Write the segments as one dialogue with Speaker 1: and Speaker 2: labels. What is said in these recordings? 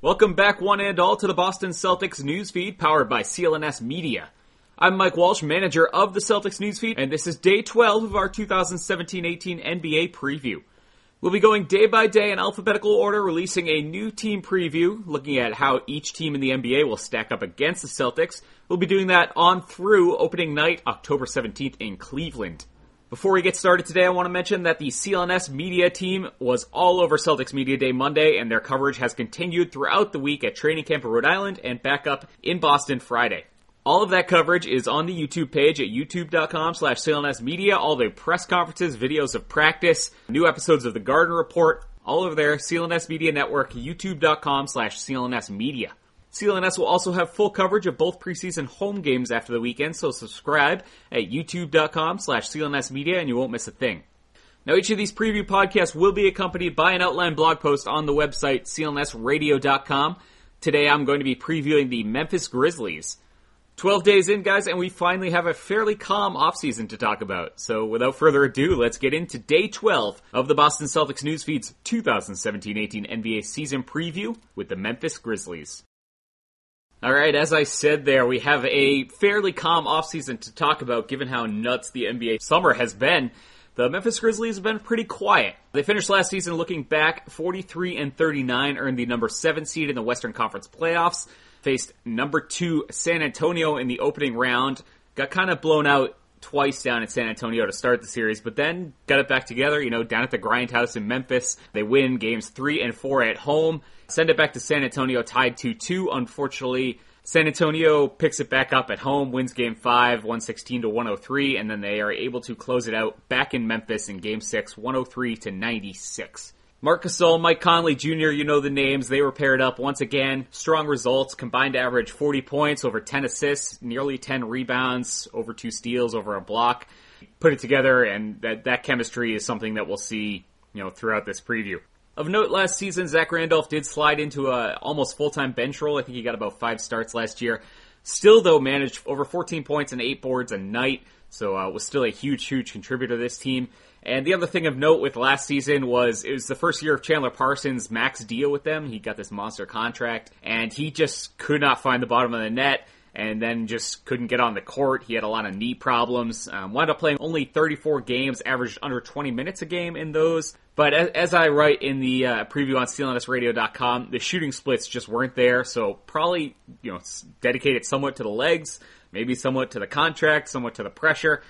Speaker 1: Welcome back, one and all, to the Boston Celtics Newsfeed, powered by CLNS Media. I'm Mike Walsh, manager of the Celtics Newsfeed, and this is day 12 of our 2017-18 NBA preview. We'll be going day by day in alphabetical order, releasing a new team preview, looking at how each team in the NBA will stack up against the Celtics. We'll be doing that on through opening night, October 17th in Cleveland. Before we get started today, I want to mention that the CLNS media team was all over Celtics Media Day Monday, and their coverage has continued throughout the week at training camp in Rhode Island and back up in Boston Friday. All of that coverage is on the YouTube page at youtube.com/CLNS Media. All the press conferences, videos of practice, new episodes of the Garden Report, all over there. CLNS Media Network, youtube.com/CLNS Media. CLNS will also have full coverage of both preseason home games after the weekend, so subscribe at youtube.com/CLNS Media and you won't miss a thing. Now, each of these preview podcasts will be accompanied by an outline blog post on the website clnsradio.com. Today I'm going to be previewing the Memphis Grizzlies. 12 days in, guys, and we finally have a fairly calm offseason to talk about. So without further ado, let's get into day 12 of the Boston Celtics Newsfeed's 2017-18 NBA season preview with the Memphis Grizzlies. Alright, as I said there, we have a fairly calm offseason to talk about given how nuts the NBA summer has been. The Memphis Grizzlies have been pretty quiet. They finished last season looking back 43-39, earned the number 7 seed in the Western Conference playoffs, faced number 2 San Antonio in the opening round, got kind of blown out twice down in San Antonio to start the series, but then got it back together, down at the Grindhouse in Memphis. They win games 3 and 4 at home, send it back to San Antonio tied 2-2. Unfortunately, San Antonio picks it back up at home, wins game 5, 116-103, and then they are able to close it out back in Memphis in game 6, 103-96. Marc Gasol, Mike Conley Jr., you know the names. They were paired up once again. Strong results, combined average 40 points, over 10 assists, nearly 10 rebounds, over 2 steals, over a block. Put it together, and that chemistry is something that we'll see, throughout this preview. Of note, last season, Zach Randolph did slide into a almost full-time bench role. I think he got about 5 starts last year. Still, though, managed over 14 points and 8 boards a night, so was still a huge, huge contributor to this team. And the other thing of note with last season was it was the first year of Chandler Parsons' max deal with them. He got this monster contract, and he just could not find the bottom of the net, and then just couldn't get on the court. He had a lot of knee problems. Wound up playing only 34 games, averaged under 20 minutes a game in those. But as I write in the preview on CLNSradio.com, the shooting splits just weren't there, so probably dedicated somewhat to the legs, maybe somewhat to the contract, somewhat to the pressure.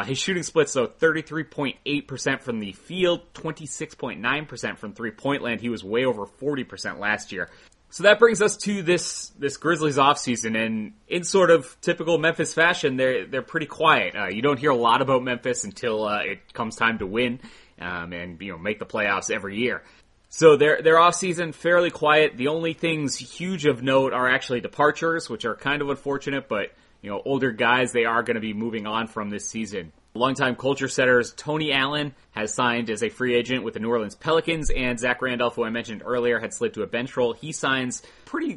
Speaker 1: His shooting splits, though, 33.8% from the field, 26.9% from three-point land. He was way over 40% last year. So that brings us to this Grizzlies offseason, and in sort of typical Memphis fashion, they're pretty quiet. You don't hear a lot about Memphis until it comes time to win and make the playoffs every year. So their offseason, fairly quiet. The only things huge of note are actually departures, which are kind of unfortunate, but older guys, they are going to be moving on from this season. Longtime culture setters Tony Allen has signed as a free agent with the New Orleans Pelicans, and Zach Randolph, who I mentioned earlier, had slid to a bench role. He signs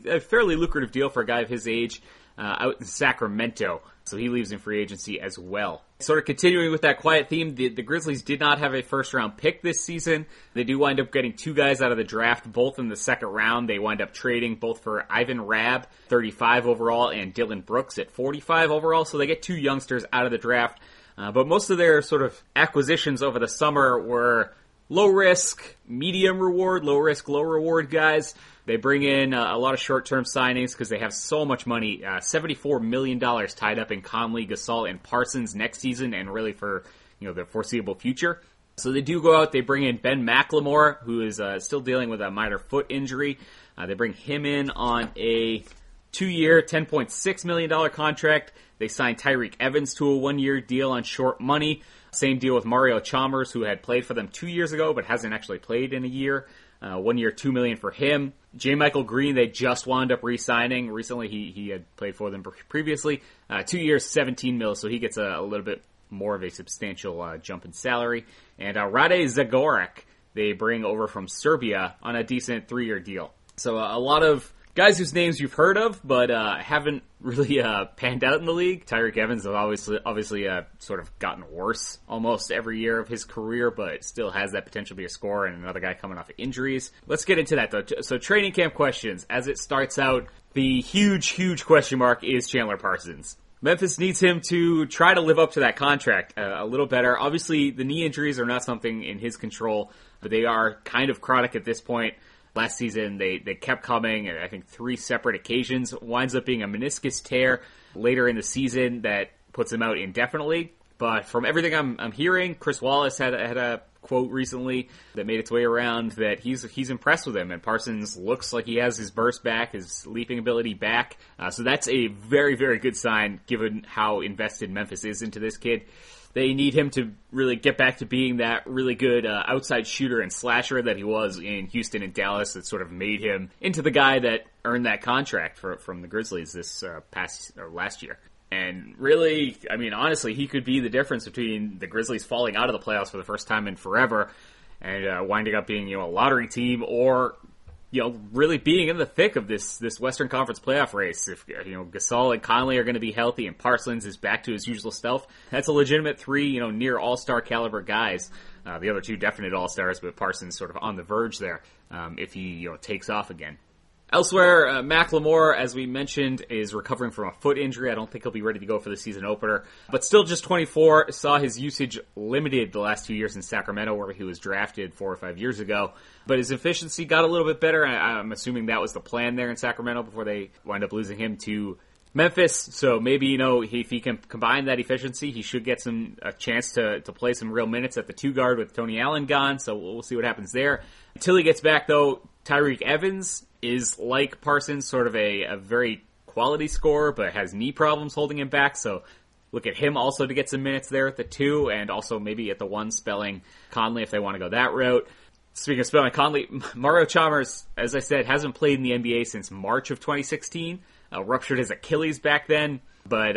Speaker 1: a fairly lucrative deal for a guy of his age out in Sacramento, so he leaves in free agency as well. Sort of continuing with that quiet theme, the Grizzlies did not have a first-round pick this season. They do wind up getting 2 guys out of the draft, both in the second round. They wind up trading both for Ivan Rabb, 35 overall, and Dylan Brooks at 45 overall, so they get 2 youngsters out of the draft. But most of their sort of acquisitions over the summer were low-risk, medium reward, low-risk, low-reward guys. They bring in a lot of short-term signings because they have so much money, $74 million tied up in Conley, Gasol, and Parsons next season and really for the foreseeable future. So they do go out, they bring in Ben McLemore, who is still dealing with a minor foot injury. They bring him in on a 2-year, $10.6 million contract. They signed Tyreek Evans to a 1-year deal on short money. Same deal with Mario Chalmers, who had played for them 2 years ago, but hasn't actually played in a year. 1 year, $2 million for him. J. Michael Green, they just wound up re-signing. Recently, he had played for them previously. 2 years, $17 million, so he gets a little bit more of a substantial jump in salary. And Rade Zagorac, they bring over from Serbia on a decent 3-year deal. So a lot of Guys whose names you've heard of, but haven't really panned out in the league. Tyreek Evans has obviously sort of gotten worse almost every year of his career, but still has that potential to be a scorer, and another guy coming off of injuries. Let's get into that, though. So training camp questions. As it starts out, the huge question mark is Chandler Parsons. Memphis needs him to try to live up to that contract a little better. Obviously, the knee injuries are not something in his control, but they are kind of chronic at this point. Last season, they kept coming, I think 3 separate occasions. Winds up being a meniscus tear later in the season that puts him out indefinitely. But from everything I'm hearing, Chris Wallace had a quote recently that made its way around that he's impressed with him, and Parsons looks like he has his burst back, his leaping ability back. So that's a very, very good sign given how invested Memphis is into this kid. They need him to really get back to being that really good outside shooter and slasher that he was in Houston and Dallas that sort of made him into the guy that earned that contract from the Grizzlies this last year. And really, I mean, honestly, he could be the difference between the Grizzlies falling out of the playoffs for the first time in forever and winding up being, a lottery team, or really being in the thick of this Western Conference playoff race. If, Gasol and Conley are going to be healthy and Parsons is back to his usual self, that's a legitimate 3, near all-star caliber guys. The other 2 definite all-stars, but Parsons sort of on the verge there, if he, takes off again. Elsewhere, Macklemore, as we mentioned, is recovering from a foot injury. I don't think he'll be ready to go for the season opener, but still just 24. Saw his usage limited the last 2 years in Sacramento, where he was drafted 4 or 5 years ago. But his efficiency got a little bit better. I'm assuming that was the plan there in Sacramento before they wind up losing him to Memphis. So maybe, if he can combine that efficiency, he should get a chance to play some real minutes at the 2 guard with Tony Allen gone. So we'll see what happens there. Until he gets back, though, Tyreek Evans is like Parsons, sort of a very quality scorer, but has knee problems holding him back. So look at him also to get some minutes there at the 2, and also maybe at the 1 spelling Conley if they want to go that route. Speaking of spelling Conley, Mario Chalmers, as I said, hasn't played in the NBA since March of 2016. Ruptured his Achilles back then, but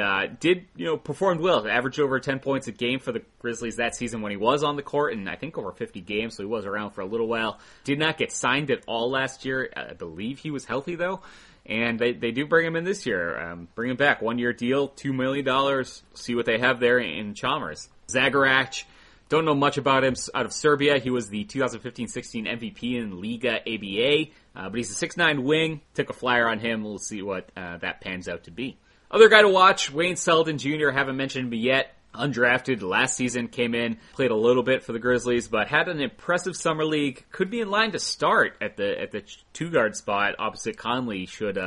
Speaker 1: performed well. Averaged over 10 points a game for the Grizzlies that season when he was on the court, and I think over 50 games, so he was around for a little while. Did not get signed at all last year. I believe he was healthy, though, and they do bring him in this year. Bring him back. 1-year deal, $2 million. See what they have there in Chalmers. Zagarach, don't know much about him out of Serbia. He was the 2015-16 MVP in Liga ABA, but he's a 6'9" wing. Took a flyer on him. We'll see what that pans out to be. Other guy to watch, Wayne Selden Jr., haven't mentioned him yet. Undrafted last season, came in, played a little bit for the Grizzlies, but had an impressive summer league. Could be in line to start at the 2 guard spot opposite Conley should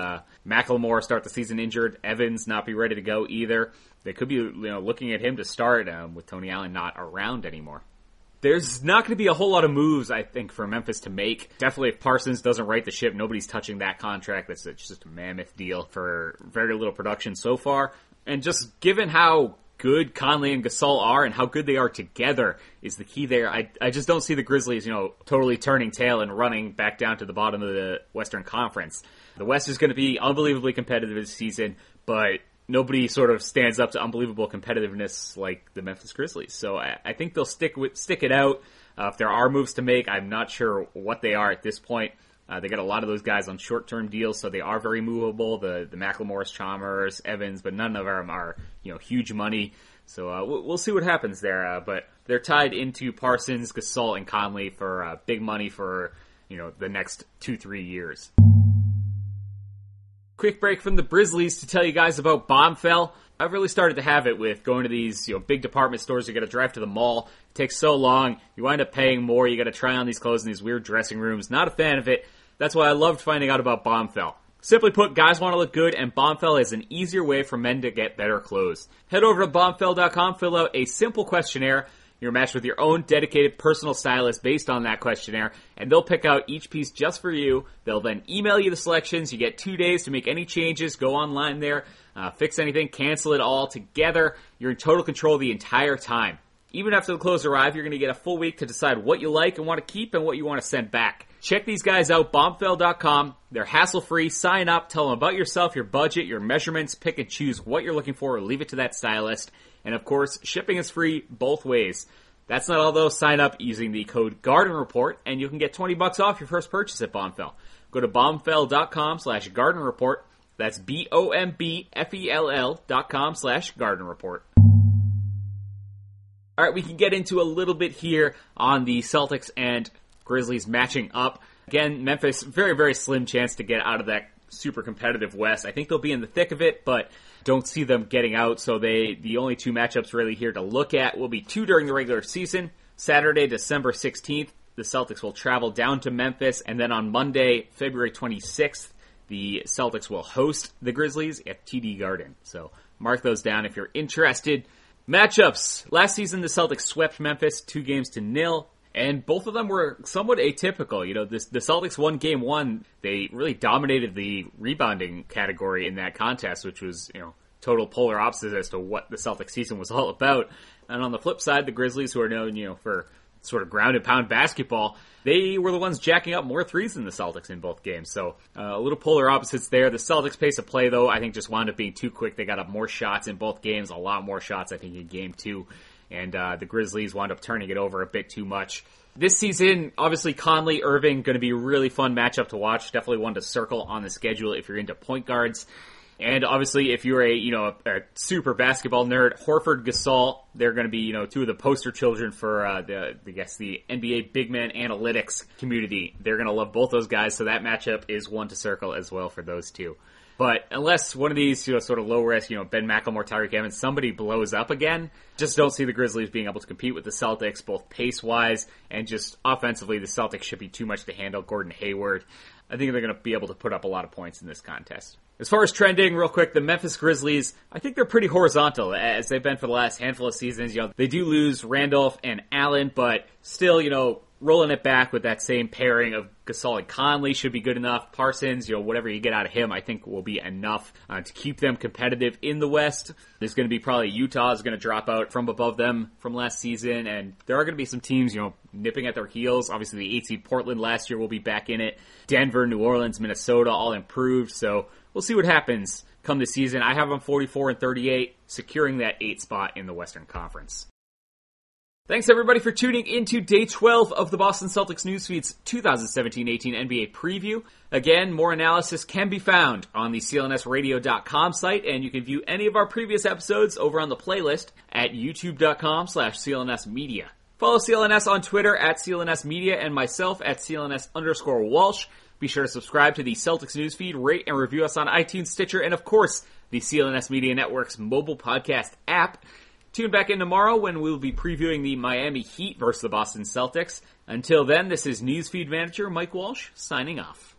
Speaker 1: Macklemore start the season injured. Evans not be ready to go either. They could be looking at him to start with Tony Allen not around anymore. There's not going to be a whole lot of moves, I think, for Memphis to make. Definitely if Parsons doesn't right the ship, nobody's touching that contract. That's just a mammoth deal for very little production so far. And just given how good Conley and Gasol are and how good they are together is the key there. I just don't see the Grizzlies, totally turning tail and running back down to the bottom of the Western Conference. The West is going to be unbelievably competitive this season, but nobody sort of stands up to unbelievable competitiveness like the Memphis Grizzlies. So I think they'll stick it out. If there are moves to make, I'm not sure what they are at this point. They got a lot of those guys on short-term deals, so they are very movable. The Macklemores, Chalmers, Evans, but none of them are huge money. So we'll see what happens there. But they're tied into Parsons, Gasol, and Conley for big money for the next 2-3 years. Quick break from the Grizzlies to tell you guys about Bombfell. I've really started to have it with going to these big department stores. You got to drive to the mall. It takes so long. You wind up paying more. You got to try on these clothes in these weird dressing rooms. Not a fan of it. That's why I loved finding out about Bombfell. Simply put, guys want to look good, and Bombfell is an easier way for men to get better clothes. Head over to bombfell.com, fill out a simple questionnaire. You're matched with your own dedicated personal stylist based on that questionnaire, and they'll pick out each piece just for you. They'll then email you the selections. You get 2 days to make any changes. Go online there, fix anything, cancel it all together. You're in total control the entire time. Even after the clothes arrive, you're going to get a full week to decide what you like and want to keep and what you want to send back. Check these guys out, bombfell.com. They're hassle-free. Sign up, tell them about yourself, your budget, your measurements, pick and choose what you're looking for, or leave it to that stylist. And of course, shipping is free both ways. That's not all though. Sign up using the code Garden Report, and you can get $20 off your first purchase at Bombfell. go to bombfell.com/Garden Report. That's BOMBFELL.com/Garden Report. All right, we can get into a little bit here on the Celtics and Grizzlies matching up. Again, Memphis, very, very slim chance to get out of that super competitive West. I think they'll be in the thick of it, but don't see them getting out. So the only two matchups really here to look at will be two during the regular season. Saturday, December 16th, the Celtics will travel down to Memphis, and then on Monday, February 26th, the Celtics will host the Grizzlies at TD Garden. So mark those down if you're interested. Matchups. Last season, the Celtics swept Memphis 2-0, and both of them were somewhat atypical. You know, the Celtics won game one. They really dominated the rebounding category in that contest, which was, total polar opposites as to what the Celtics season was all about. And on the flip side, the Grizzlies, who are known, for sort of ground and pound basketball, they were the ones jacking up more threes than the Celtics in both games. So a little polar opposites there. The Celtics' pace of play, though, I think just wound up being too quick. They got up more shots in both games, a lot more shots, I think, in game two. And the Grizzlies wound up turning it over a bit too much. This season, obviously, Conley, Irving, going to be a really fun matchup to watch. Definitely one to circle on the schedule if you're into point guards. And obviously, if you're a super basketball nerd, Horford, Gasol, they're going to be, two of the poster children for the NBA big man analytics community. They're going to love both those guys, so that matchup is one to circle as well for those two. But unless one of these, sort of low risk, Ben McLemore, Tyreek Evans, somebody blows up again, just don't see the Grizzlies being able to compete with the Celtics, both pace-wise and just offensively. The Celtics should be too much to handle. Gordon Hayward, I think they're going to be able to put up a lot of points in this contest. As far as trending, real quick, the Memphis Grizzlies, I think they're pretty horizontal, as they've been for the last handful of seasons. They do lose Randolph and Allen, but still, rolling it back with that same pairing of Gasol and Conley should be good enough. Parsons, whatever you get out of him, I think will be enough to keep them competitive in the West. There's going to be probably Utah's going to drop out from above them from last season, and there are going to be some teams, nipping at their heels. Obviously, the 8 seed Portland last year will be back in it. Denver, New Orleans, Minnesota, all improved, so we'll see what happens come this season. I have them 44-38, securing that 8 spot in the Western Conference. Thanks everybody for tuning into day 12 of the Boston Celtics Newsfeed's 2017-18 NBA preview. Again, more analysis can be found on the CLNSradio.com site, and you can view any of our previous episodes over on the playlist at youtube.com/CLNSmedia. Follow CLNS on Twitter at CLNS Media and myself at CLNS_Walsh. Be sure to subscribe to the Celtics Newsfeed, rate and review us on iTunes, Stitcher, and of course, the CLNS Media Network's mobile podcast app. Tune back in tomorrow when we'll be previewing the Miami Heat versus the Boston Celtics. Until then, this is Newsfeed Manager Mike Walsh signing off.